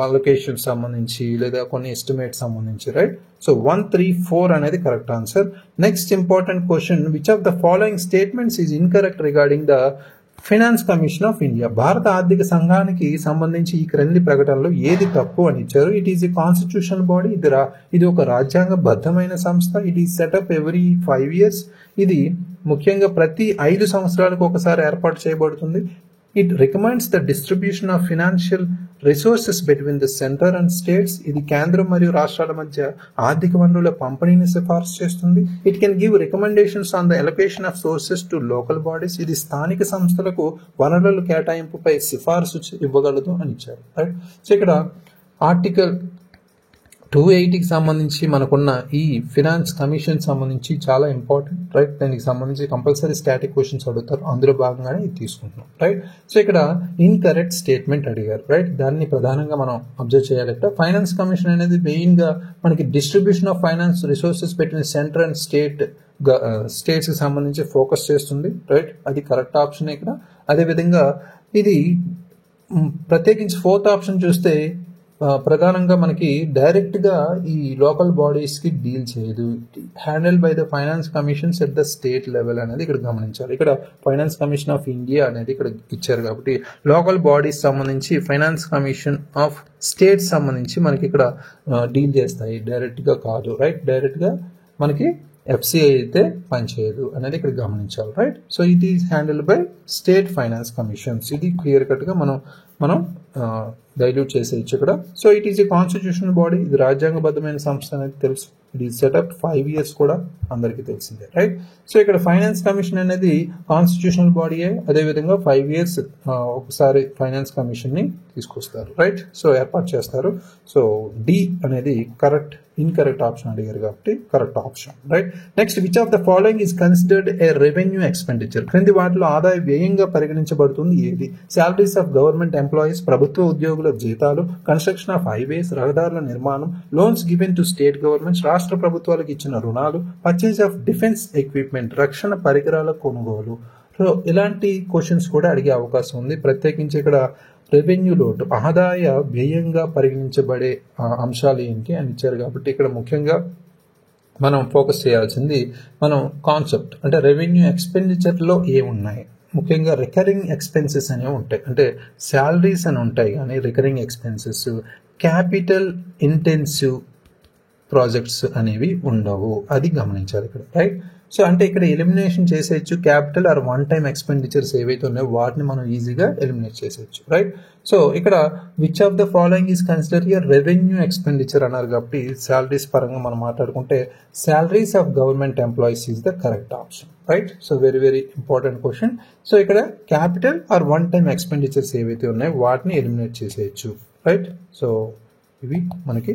A: అలొకేషన్ సంబంధించి లేదా కొన్ని ఎస్టిమేట్ సంబంధించి, రైట్. సో 1, 3, 4 అనేది correct answer. Next important question, which of the following statements is incorrect regarding the finance commission of India, భారత ఆర్థిక సంఘానికి సంబంధించి ఈ క్రింది ప్రకటనలో ఏది తప్పు అని ఇచ్చారు. It is a constitutional body, ఇది ఒక రాజ్యాంగబద్ధమైన సంస్థ. It is setup every 5 years, ఇది ముఖ్యంగా ప్రతి 5 సంవత్సరాలకు ఒకసారి ఏర్పాటు చేయబడుతుంది. It recommends the distribution of financial resources between the centre and states, ఇది కేంద్రం మరియు రాష్ట్రాల మధ్య ఆర్థిక వనరుల పంపిణీని సిఫార్సు చేస్తుంది. It can give recommendations on the allocation of sources to local bodies, ఇది స్థానిక సంస్థలకు వనరుల కేటాయింపుపై సిఫార్సు ఇవ్వగలదు అని ఇచ్చారు, రైట్. సో ఇక్కడ ఆర్టికల్ 280కి సంబంధించి మనకున్న ఈ ఫినాన్స్ కమిషన్ సంబంధించి చాలా ఇంపార్టెంట్, రైట్. దానికి సంబంధించి కంపల్సరీ స్టాటిక్ క్వశ్చన్స్ అడుగుతారు, అందులో భాగంగానే ఇది తీసుకుంటున్నాం, రైట్. సో ఇక్కడ ఇన్కరెక్ట్ స్టేట్మెంట్ అడిగారు, రైట్. దాన్ని ప్రధానంగా మనం అబ్జర్వ్ చేయాలి. ఫైనాన్స్ కమిషన్ అనేది మెయిన్ గా మనకి డిస్ట్రిబ్యూషన్ ఆఫ్ ఫైనాన్స్ రిసోర్సెస్ పెట్టిన సెంటర్ అండ్ స్టేట్స్ కి సంబంధించి ఫోకస్ చేస్తుంది, రైట్. అది కరెక్ట్ ఆప్షన్ ఇక్కడ. అదేవిధంగా ఇది ప్రత్యేకించి 4th ఆప్షన్ చూస్తే ప్రధానంగా మనకి డైరెక్ట్ గా ఈ లోకల్ బాడీస్ కి డీల్ చేయదు, handle by the finance commissions at the state level అనేది ఇక్కడ గమనించాలి. ఇక్కడ ఫైనాన్స్ కమిషన్ ఆఫ్ ఇండియా అనేది ఇక్కడ ఇచ్చారు కాబట్టి లోకల్ బాడీస్ సంబంధించి ఫైనాన్స్ కమిషన్ ఆఫ్ స్టేట్స్ సంబంధించి మనకి ఇక్కడ డీల్ చేస్తాయి, డైరెక్ట్ గా కాదు, రైట్. డైరెక్ట్ గా మనకి FCI అయితే పనిచేయదు అనేది ఇక్కడ గమనించాలి, right. So it is handle by state finance commissions, ఇది క్లియర్ కట్ గా మనం డైల్యూట్ చేసేయచ్చు ఇక్కడ. So it is a constitutional body, ఇది రాజ్యాంగబద్ధమైన సంస్థ అనేది తెలుసు. ఇట్ ఈస్ సెటప్ 5 years కూడా అందరికీ తెలిసిందే, రైట్. సో ఇక్కడ ఫైనాన్స్ కమిషన్ అనేది కాన్స్టిట్యూషనల్ బాడీయే, అదేవిధంగా 5 years ఒకసారి ఫైనాన్స్ కమిషన్ ని తీసుకొస్తారు, రైట్. సో ఏర్పాటు చేస్తారు. సో డి అనేది ఇన్కరెక్ట్ ఆప్షన్ అడిగారు కాబట్టి correct option, right. Next, which of the following is considered A revenue expenditure, క్రింది వాటిలో ఆదాయ వ్యయంగా పరిగణించబడుతుంది ఏది? సాలరీస్ ఆఫ్ గవర్నమెంట్ ఎంప్లాయీస్, ప్రభుత్వ ఉద్యోగుల జీతాలు, కన్స్ట్రక్షన్ ఆఫ్ హైవేస్, రహదారుల నిర్మాణం, loans given to state governments, రాష్ట్ర ప్రభుత్వాలకు ఇచ్చిన రుణాలు, పర్చేజ్ ఆఫ్ డిఫెన్స్ ఎక్విప్మెంట్, రక్షణ పరికరాల కొనుగోలు. సో ఇలాంటి క్వశ్చన్స్ కూడా అడిగే అవకాశం ఉంది. ప్రత్యేకించి ఇక్కడ రెవెన్యూ లోటు, ఆదాయ వ్యయంగా పరిగణించబడే అంశాలు ఏంటి అని ఇచ్చారు కాబట్టి ఇక్కడ ముఖ్యంగా మనం ఫోకస్ చేయాల్సింది మనం కాన్సెప్ట్ అంటే రెవెన్యూ ఎక్స్పెండిచర్లో ఏమున్నాయి. ముఖ్యంగా రికరింగ్ ఎక్స్పెన్సెస్ అనేవి ఉంటాయి, అంటే శాలరీస్ అని ఉంటాయి కానీ recurring expenses, capital intensive projects అనేవి ఉండవు, అది గమనించాలి ఇక్కడ, రైట్. సో అంటే ఇక్కడ ఎలిమినేషన్ చేసేయచ్చు, capital or one time expenditures ఏవైతే ఉన్నాయో వాటిని మనం ఈజీగా ఎలిమినేట్ చేసేయచ్చు, రైట్. సో ఇక్కడ which of the following is consider here revenue expenditure అన్నారు కాబట్టి శాలరీస్ పరంగా మనం మాట్లాడుకుంటే salaries of government employees is the correct option, right. So very very important question. So ఇక్కడ capital or one time expenditures ఏవైతే ఉన్నాయో వాటిని ఎలిమినేట్ చేసేయచ్చు, రైట్. సో ఇవి మనకి,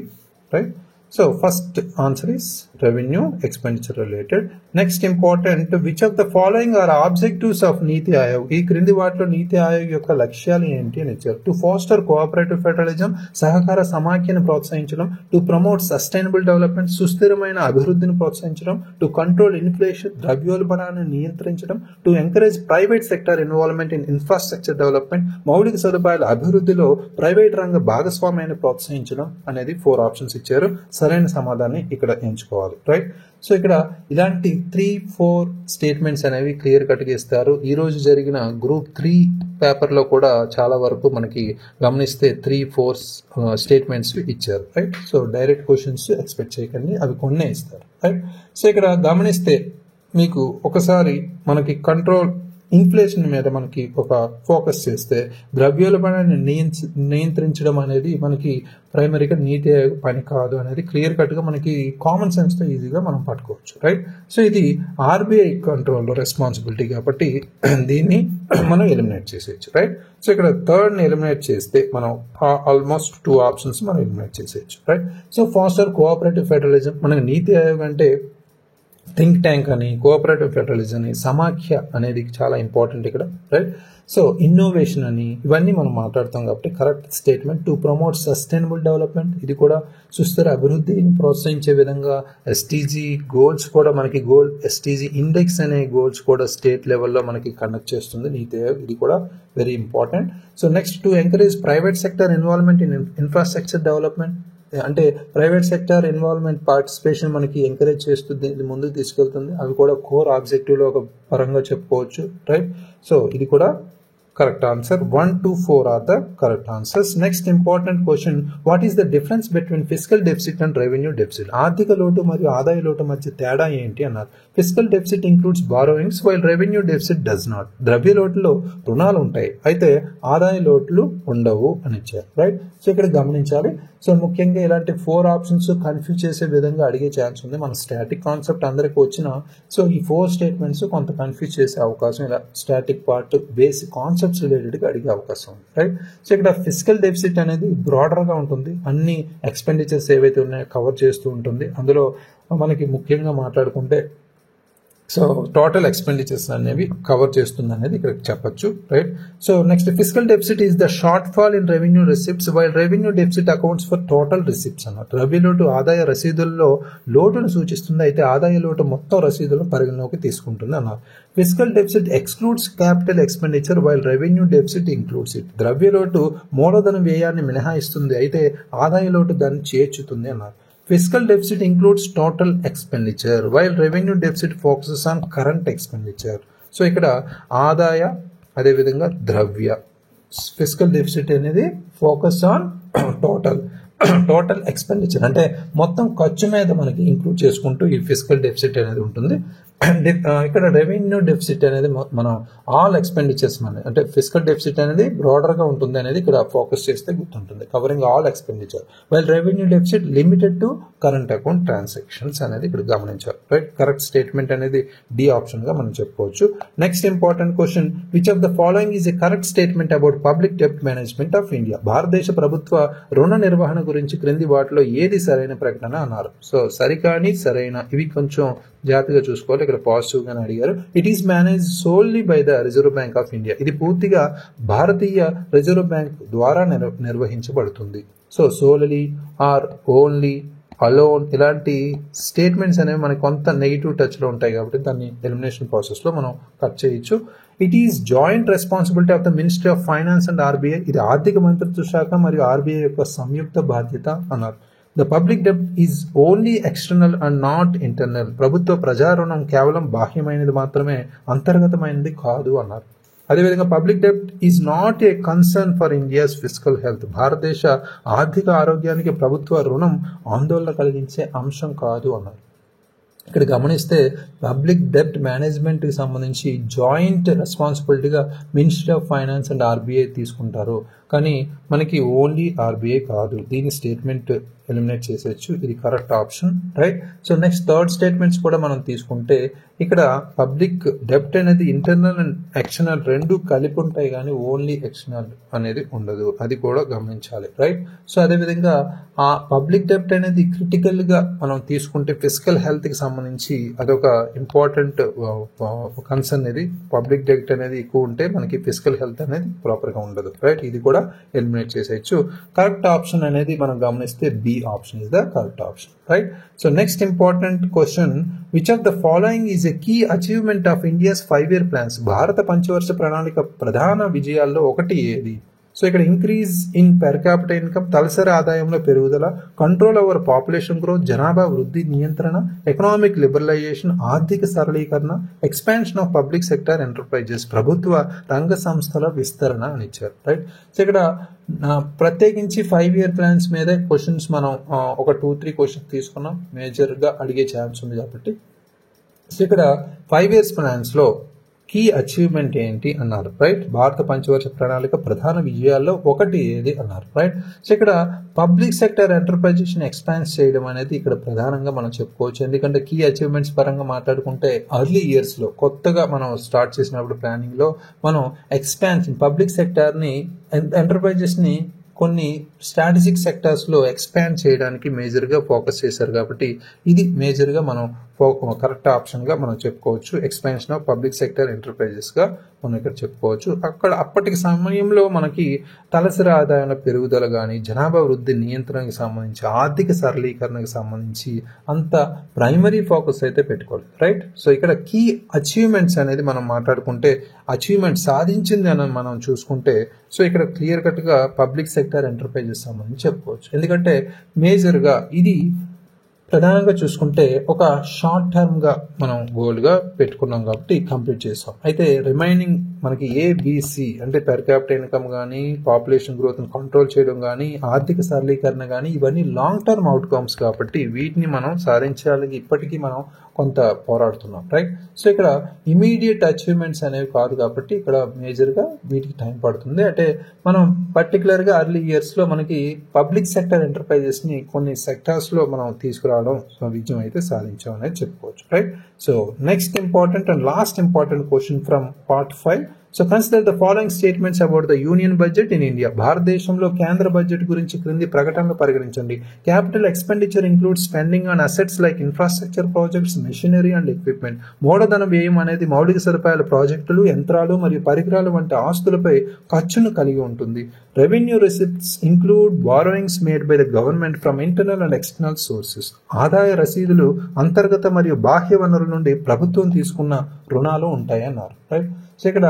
A: right. So first answer is revenue expenditure related. Next important, which of the following are objectives of Niti Aayog? ఈ క్రింది వాటిలో నీతి ఆయోగ్ యొక్క లక్ష్యాలు ఏంటి అని ఇచ్చారు. టు ఫాస్టర్ కోఆపరేటివ్ ఫెడరలిజం, సహకార సమాఖ్యను ప్రోత్సహించడం. టు ప్రమోట్ సస్టైనబుల్ డెవలప్మెంట్, సుస్థిరమైన అభివృద్ధిని ప్రోత్సహించడం. టు కంట్రోల్ ఇన్ఫ్లేషన్, ద్రవ్యోల్బణాన్ని నియంత్రించడం. To encourage private sector involvement in infrastructure development, మౌలిక సదుపాయాల అభివృద్ధిలో ప్రైవేట్ రంగ భాగస్వామ్యాన్ని ప్రోత్సహించడం అనేది 4 ఆప్షన్స్ ఇచ్చారు. సరైన సమాధానాన్ని ఇక్కడ ఎంచుకోవాలి. రైట్. సో ఇక్కడ ఇలాంటి 3-4 స్టేట్మెంట్స్ అనేవి క్లియర్ కట్గా ఇస్తారు. ఈ రోజు జరిగిన గ్రూప్ 3 పేపర్లో కూడా చాలా వరకు మనకి గమనిస్తే 3-4 స్టేట్మెంట్స్ ఇచ్చారు. Right. So direct questions expect చేయకండి, అవి కొన్నే ఇస్తారు. రైట్. సో ఇక్కడ గమనిస్తే మీకు ఒకసారి మనకి కంట్రోల్ ఇన్ఫ్లేషన్ మీద మనకి ఒక ఫోకస్ చేస్తే ద్రవ్యోల్బణాన్ని నియంత్రించడం అనేది మనకి ప్రైమరీగా నీతి ఆయోగ్ పని కాదు అనేది క్లియర్ కట్గా మనకి కామన్ సెన్స్తో ఈజీగా మనం పట్టుకోవచ్చు. రైట్. సో ఇది ఆర్బీఐ కంట్రోల్లో రెస్పాన్సిబిలిటీ కాబట్టి దీన్ని మనం ఎలిమినేట్ చేసేయచ్చు. రైట్. సో ఇక్కడ థర్డ్ని ఎలిమినేట్ చేస్తే మనం ఆల్మోస్ట్ 2 ఆప్షన్స్ మనం ఎలిమినేట్ చేసేయచ్చు. Right. So foster cooperative federalism, మనకి నీతి ఆయోగ్ అంటే థింక్ ట్యాంక్ అని, కోఆపరేటివ్ ఫెడరలిజం అని, సమాఖ్య అనేది చాలా ఇంపార్టెంట్ ఇక్కడ. రైట్. సో ఇన్నోవేషన్ అని, ఇవన్నీ మనం మాట్లాడతాం కాబట్టి correct statement. To promote sustainable development, ఇది కూడా సుస్థిర అభివృద్ధిని ప్రోత్సహించే విధంగా ఎస్టీజీ గోల్స్ కూడా మనకి ఎస్టీజీ ఇండెక్స్ అనే గోల్స్ కూడా స్టేట్ లెవెల్లో మనకి కండక్ట్ చేస్తుంది నీతి ఆయోగ్, ఇది కూడా very important. So next, to encourage private sector involvement in infrastructure development, అంటే ప్రైవేట్ సెక్టర్ ఇన్వాల్వ్మెంట్ పార్టిసిపేషన్ మనకి ఎంకరేజ్ చేస్తుంది, ఇది ముందుకు తీసుకెళ్తుంది, అవి కూడా కోర్ ఆబ్జెక్టివ్లో ఒక పరంగా చెప్పుకోవచ్చు. రైట్. సో ఇది కూడా correct answer. 1-4 are the correct answers. Next important question, what is the difference between fiscal deficit and revenue deficit? ఆర్థిక లోటు మరియు ఆదాయ లోటు మధ్య తేడా ఏంటి అన్నారు. Fiscal deficit includes borrowings while revenue deficit does not. ద్రవ్య లోటులో రుణాలు ఉంటాయి, అయితే ఆదాయ లోట్లు ఉండవు అని ఇచ్చారు. రైట్. సో ఇక్కడ గమనించాలి. సో ముఖ్యంగా ఇలాంటి 4 ఆప్షన్స్ కన్ఫ్యూజ్ చేసే విధంగా అడిగే ఛాన్స్ ఉంది. మన స్టాటిక్ కాన్సెప్ట్ అందరికి వచ్చిన, సో ఈ 4 స్టేట్మెంట్స్ కొంత కన్ఫ్యూజ్ చేసే అవకాశం, ఇలా స్టాటిక్ పార్ట్ బేసిక్ కాన్సెప్ట్స్ రిలేటెడ్గా అడిగే అవకాశం ఉంది. రైట్. సో ఇక్కడ ఫిజికల్ డెఫిసిట్ అనేది బ్రాడర్గా ఉంటుంది, అన్ని ఎక్స్పెండిచర్స్ ఏవైతే ఉన్నాయో కవర్ చేస్తూ ఉంటుంది. అందులో మనకి ముఖ్యంగా మాట్లాడుకుంటే సో టోటల్ ఎక్స్పెండిచర్స్ అనేవి కవర్ చేస్తుంది అనేది ఇక్కడ చెప్పొచ్చు. Right. So next, physical deficit is the short fall in revenue receipts while revenue deficit accounts for total receipts అన్నమాట. ద్రవ్య లోటు ఆదాయ రసీదుల్లో లోటును సూచిస్తుంది, అయితే ఆదాయ లోటు మొత్తం రసీదులను పరిగణలోకి తీసుకుంటుంది అన్నారు. Fiscal deficit excludes capital expenditure while revenue deficit includes it. ద్రవ్య లోటు మూలధన వ్యయాన్ని మినహాయిస్తుంది, అయితే ఆదాయ లోటు దాన్ని చేర్చుతుంది అన్నారు. Fiscal deficit includes total expenditure, while revenue deficit focuses on current expenditure. So ఇక్కడ ఆదాయ అదేవిధంగా ద్రవ్య, ఫిజికల్ డెఫిసిట్ అనేది ఫోకస్ ఆన్ టోటల్ ఎక్స్పెండిచర్, అంటే మొత్తం ఖర్చు మీద మనకి ఇంక్లూడ్ చేసుకుంటూ ఈ ఫిజికల్ డెఫిసిట్ అనేది ఉంటుంది. ఇక్కడ రెవెన్యూ డెఫిసిట్ అనేది మనం ఆల్ ఎక్స్పెండిచర్స్ అంటే ఫిజికల్ డెఫిసిట్ అనేది బ్రాడర్గా ఉంటుంది అనేది ఇక్కడ ఫోకస్ చేస్తే గుర్తుంటుంది, covering all expenditure, while revenue deficit limited to current account transactions అనేది ఇక్కడ గమనించాలి. రైట్. కరెక్ట్ స్టేట్మెంట్ అనేది డి ఆప్షన్ గా మనం చెప్పుకోవచ్చు. Next important question, which of the following is a correct statement about public డెబ్ట్ మేనేజ్మెంట్ ఆఫ్ ఇండియా? భారతదేశ ప్రభుత్వ రుణ నిర్వహణ గురించి క్రింది వాటిలో ఏది సరైన ప్రకటన అన్నారు. సో సరికాని సరైన ఇవి కొంచెం జాగ్రత్తగా చూసుకోవాలి. ఇక్కడ పాజిటివ్ గానే అడిగారు. It is manage solely by the Reserve Bank of India. ఇది పూర్తిగా భారతీయ రిజర్వ్ బ్యాంక్ ద్వారా నిర్వహించబడుతుంది. So solely or only, alone, ఇలాంటి స్టేట్మెంట్స్ అనేవి మనకి కొంత నెగిటివ్ టచ్ లో ఉంటాయి కాబట్టి దాన్ని ఎలిమినేషన్ ప్రాసెస్ లో మనం కట్ చేయొచ్చు. It is joint responsibility of the ministry of finance and RBI. ఇది ఆర్థిక మంత్రిత్వ శాఖ మరియు ఆర్బీఐ యొక్క సంయుక్త బాధ్యత అన్నారు. ద పబ్లిక్ డెబ్ట్ is only external and not internal. ప్రభుత్వ ప్రజా రుణం కేవలం బాహ్యమైనది మాత్రమే, అంతర్గతమైనది కాదు అన్నారు. అదేవిధంగా పబ్లిక్ డెబ్ట్ is not A concern for India's physical health. భారతదేశ ఆర్థిక ఆరోగ్యానికి ప్రభుత్వ రుణం ఆందోళన కలిగించే అంశం కాదు అన్నారు. ఇక్కడ గమనిస్తే పబ్లిక్ డెబ్ట్ మేనేజ్మెంట్కి సంబంధించి జాయింట్ రెస్పాన్సిబిలిటీగా ministry of finance and RBI తీసుకుంటారు, కానీ మనకి ఓన్లీ ఆర్బీఐ కాదు. దీని స్టేట్మెంట్ ఎలిమినేట్ చేసేయచ్చు. ఇది correct option, right. So next third statements కూడా మనం తీసుకుంటే ఇక్కడ పబ్లిక్ డెప్ట్ అనేది ఇంటర్నల్ అండ్ ఎక్స్టర్నల్ రెండు కలిపి ఉంటాయి కానీ ఓన్లీ ఎక్స్టర్నల్ అనేది ఉండదు, అది కూడా గమనించాలి, రైట్. సో అదేవిధంగా ఆ పబ్లిక్ డెప్ట్ అనేది క్రిటికల్గా మనం తీసుకుంటే ఫిజికల్ హెల్త్కి సంబంధించి అదొక ఇంపార్టెంట్ కన్సర్న్. ఇది పబ్లిక్ డెప్ట్ అనేది ఎక్కువ ఉంటే మనకి ఫిజికల్ హెల్త్ అనేది ప్రాపర్గా ఉండదు, రైట్. ఇది కూడా ఎలిమినేట్ చేసేయచ్చు. కరెక్ట్ ఆప్షన్ అనేది మనం గమనిస్తే B option is the correct option, right. So next important question, which of the following is a key achievement of India's 5-year plans? భారత పంచవర్ష ప్రణాళిక ప్రధాన విజయాల్లో ఒకటి ఏది? సో ఇక్కడ increase in per capita income, తలసరి ఆదాయంలో పెరుగుదల, కంట్రోల్ ఓవర్ పాపులేషన్ గ్రోత్, జనాభా వృద్ధి నియంత్రణ, ఎకనామిక్ లిబరలైజేషన్, ఆర్థిక సరళీకరణ, expansion of public sector enterprises, ప్రభుత్వ రంగ సంస్థల విస్తరణ అని ఇచ్చారు, రైట్. సో ఇక్కడ ప్రత్యేకించి 5-year ప్లాన్స్ మీదే క్వశ్చన్స్ మనం ఒక 2-3 క్వశ్చన్స్ తీసుకున్నాం, మేజర్గా అడిగే ఛాన్స్ ఉంది కాబట్టి. సో ఇక్కడ 5 years ప్లాన్స్లో కీ అచీవ్మెంట్ ఏంటి అన్నారు, రైట్. భారత పంచవర్ష ప్రణాళిక ప్రధాన విజయాల్లో ఒకటి ఏది అన్నారు, రైట్. సో ఇక్కడ పబ్లిక్ సెక్టర్ ఎంటర్ప్రైజేషన్ ఎక్స్పాన్స్ చేయడం అనేది ఇక్కడ ప్రధానంగా మనం చెప్పుకోవచ్చు. ఎందుకంటే కీ అచీవ్మెంట్స్ పరంగా మాట్లాడుకుంటే ఎర్లీ ఇయర్స్లో కొత్తగా మనం స్టార్ట్ చేసినప్పుడు ప్లానింగ్లో మనం ఎక్స్పాన్షన్ పబ్లిక్ సెక్టార్ని ఎంటర్ప్రైజెస్ని కొన్ని స్ట్రాటజిక్ సెక్టార్స్లో ఎక్స్పాండ్ చేయడానికి మేజర్గా ఫోకస్ చేశారు కాబట్టి ఇది మేజర్గా మనం కరెక్ట్ ఆప్షన్గా మనం చెప్పుకోవచ్చు. ఎక్స్పాన్షన్ ఆఫ్ పబ్లిక్ సెక్టర్ ఎంటర్ప్రైజెస్గా మనం ఇక్కడ చెప్పుకోవచ్చు. అప్పటికి సమయంలో మనకి తలసరి ఆదాయాల పెరుగుదల కానీ, జనాభా వృద్ధి నియంత్రణకు సంబంధించి, ఆర్థిక సరళీకరణకు సంబంధించి అంత ప్రైమరీ ఫోకస్ అయితే పెట్టుకోవాలి, రైట్. సో ఇక్కడ కీ అచీవ్మెంట్స్ అనేది మనం మాట్లాడుకుంటే అచీవ్మెంట్ సాధించింది అని మనం చూసుకుంటే సో ఇక్కడ క్లియర్ కట్గా పబ్లిక్ సెక్టర్ ఎంటర్ప్రైజెస్ సంబంధించి చెప్పుకోవచ్చు. ఎందుకంటే మేజర్గా ఇది ప్రధానంగా చూసుకుంటే ఒక షార్ట్ టర్మ్గా మనం గోల్గా పెట్టుకున్నాం కాబట్టి కంప్లీట్ చేస్తాం. అయితే రిమైనింగ్ మనకి ఏబిసి అంటే పెర్ క్యాపిటల్ ఇన్కమ్ కానీ, పాపులేషన్ గ్రోత్ని కంట్రోల్ చేయడం కానీ, ఆర్థిక సరళీకరణ కానీ ఇవన్నీ లాంగ్ టర్మ్ అవుట్కమ్స్ కాబట్టి వీటిని మనం సాధించాలని ఇప్పటికీ మనం కొంత పోరాడుతున్నాం, రైట్. సో ఇక్కడ ఇమీడియట్ అచీవ్మెంట్స్ అనేవి కాదు కాబట్టి ఇక్కడ మేజర్గా వీటికి టైం పడుతుంది. అంటే మనం పర్టికులర్గా ఎర్లీ ఇయర్స్లో మనకి పబ్లిక్ సెక్టర్ ఎంటర్ప్రైజెస్ని కొన్ని సెక్టార్స్లో మనం తీసుకురావడం విజయం అయితే సాధించాం అనేది చెప్పుకోవచ్చు, right. So next important and last important question from part 5. So consider the following statements about the union budget in India. భారతదేశంలో కేంద్ర బడ్జెట్ గురించి క్రింది ప్రకటనలు పరిగణించండి. Capital expenditure includes spending on assets like infrastructure projects, machinery and equipment. మూలధన వ్యయం అనేది మౌలిక సదుపాయాల ప్రాజెక్టులు, యంత్రాలు మరియు పరికరాలు వంటి ఆస్తులపై ఖర్చును కలిగి ఉంటుంది. Revenue receipts include borrowings made by the government from internal and external sources. ఆదాయ రసీదులు అంతర్గత మరియు బాహ్య వనరుల నుండి ప్రభుత్వం తీసుకున్న రుణాలు ఉంటాయి అన్నారు, రైట్. సో ఇక్కడ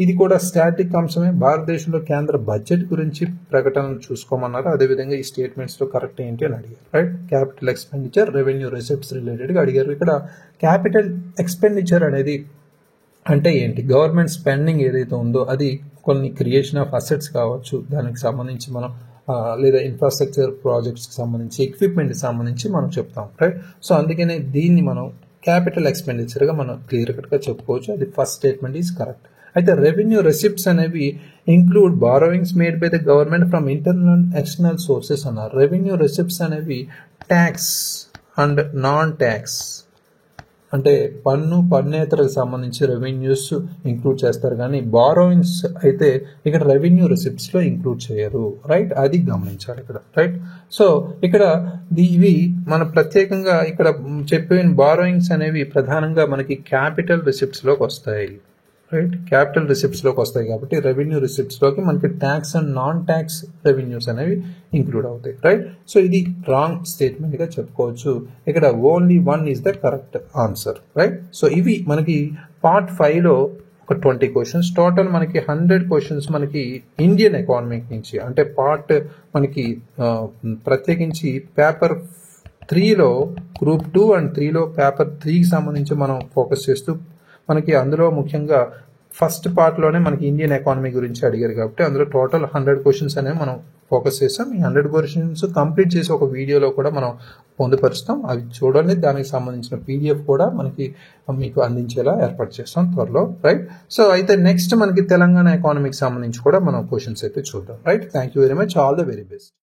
A: ఇది కూడా స్టాటిక్ అంశమే. భారతదేశంలో కేంద్ర బడ్జెట్ గురించి ప్రకటనలు చూసుకోమన్నారు. అదేవిధంగా ఈ స్టేట్మెంట్స్లో కరెక్ట్ ఏంటి అని అడిగారు, right. Capital expenditure, revenue receipts రిలేటెడ్గా అడిగారు. ఇక్కడ క్యాపిటల్ ఎక్స్పెండిచర్ అనేది అంటే ఏంటి? గవర్నమెంట్ స్పెండింగ్ ఏదైతే ఉందో అది కొన్ని క్రియేషన్ ఆఫ్ అసెట్స్ కావచ్చు, దానికి సంబంధించి మనం లేదా ఇన్ఫ్రాస్ట్రక్చర్ ప్రాజెక్ట్స్కి సంబంధించి, ఎక్విప్మెంట్కి సంబంధించి మనం చెప్తాం, రైట్. సో అందుకనే దీన్ని మనం క్యాపిటల్ ఎక్స్పెండిచర్గా మనం క్లియర్ కట్గా చెప్పుకోవచ్చు. అది ఫస్ట్ స్టేట్మెంట్ ఈజ్ కరెక్ట్. అయితే రెవెన్యూ రెసిప్ట్స్ అనేవి include borrowings made by the government from internal and external sources అన్నారు. రెవెన్యూ రెసిప్ట్స్ అనేవి ట్యాక్స్ అండ్ నాన్ ట్యాక్స్ అంటే పన్నేతరకు సంబంధించి రెవెన్యూస్ ఇంక్లూడ్ చేస్తారు, కానీ బారోయింగ్స్ అయితే ఇక్కడ రెవెన్యూ రెసిప్ట్స్లో ఇంక్లూడ్ చేయరు, రైట్. అది గమనించాలి ఇక్కడ, రైట్. సో ఇక్కడ ఇవి మన ప్రత్యేకంగా ఇక్కడ చెప్పిన బారోయింగ్స్ అనేవి ప్రధానంగా మనకి క్యాపిటల్ రిసిప్ట్స్లోకి వస్తాయి, రైట్. క్యాపిటల్ రిసిప్ట్స్లోకి వస్తాయి కాబట్టి రెవెన్యూ రిసిప్ట్స్లోకి మనకి tax and non tax revenues అనేవి ఇంక్లూడ్ అవుతాయి, రైట్. సో ఇది రాంగ్ స్టేట్మెంట్గా చెప్పుకోవచ్చు. ఇక్కడ only 1 is the correct answer, right. So ఇవి మనకి పార్ట్ 5లో ఒక 20 క్వశ్చన్స్, టోటల్ మనకి 100 క్వశ్చన్స్ మనకి ఇండియన్ ఎకానమిక్ నుంచి, అంటే పార్ట్ మనకి ప్రత్యేకించి పేపర్ 3లో గ్రూప్ 2 అండ్ 3లో పేపర్ 3కి సంబంధించి మనం ఫోకస్ చేస్తూ మనకి అందులో ముఖ్యంగా ఫస్ట్ పార్ట్లోనే మనకి ఇండియన్ ఎకానమీ గురించి అడిగారు కాబట్టి అందులో టోటల్ 100 క్వశ్చన్స్ అనేవి మనం ఫోకస్ చేస్తాం. ఈ 100 క్వశ్చన్స్ కంప్లీట్ చేసి ఒక వీడియోలో కూడా మనం పొందుపరుస్తాం. అవి చూడండి, దానికి సంబంధించిన PDF కూడా మనకి మీకు అందించేలా ఏర్పాటు చేస్తాం త్వరలో, రైట్. సో అయితే నెక్స్ట్ మనకి తెలంగాణ ఎకానమీకి సంబంధించి కూడా మనం క్వశ్చన్స్ అయితే చూద్దాం, right. Thank you very much. All the very best.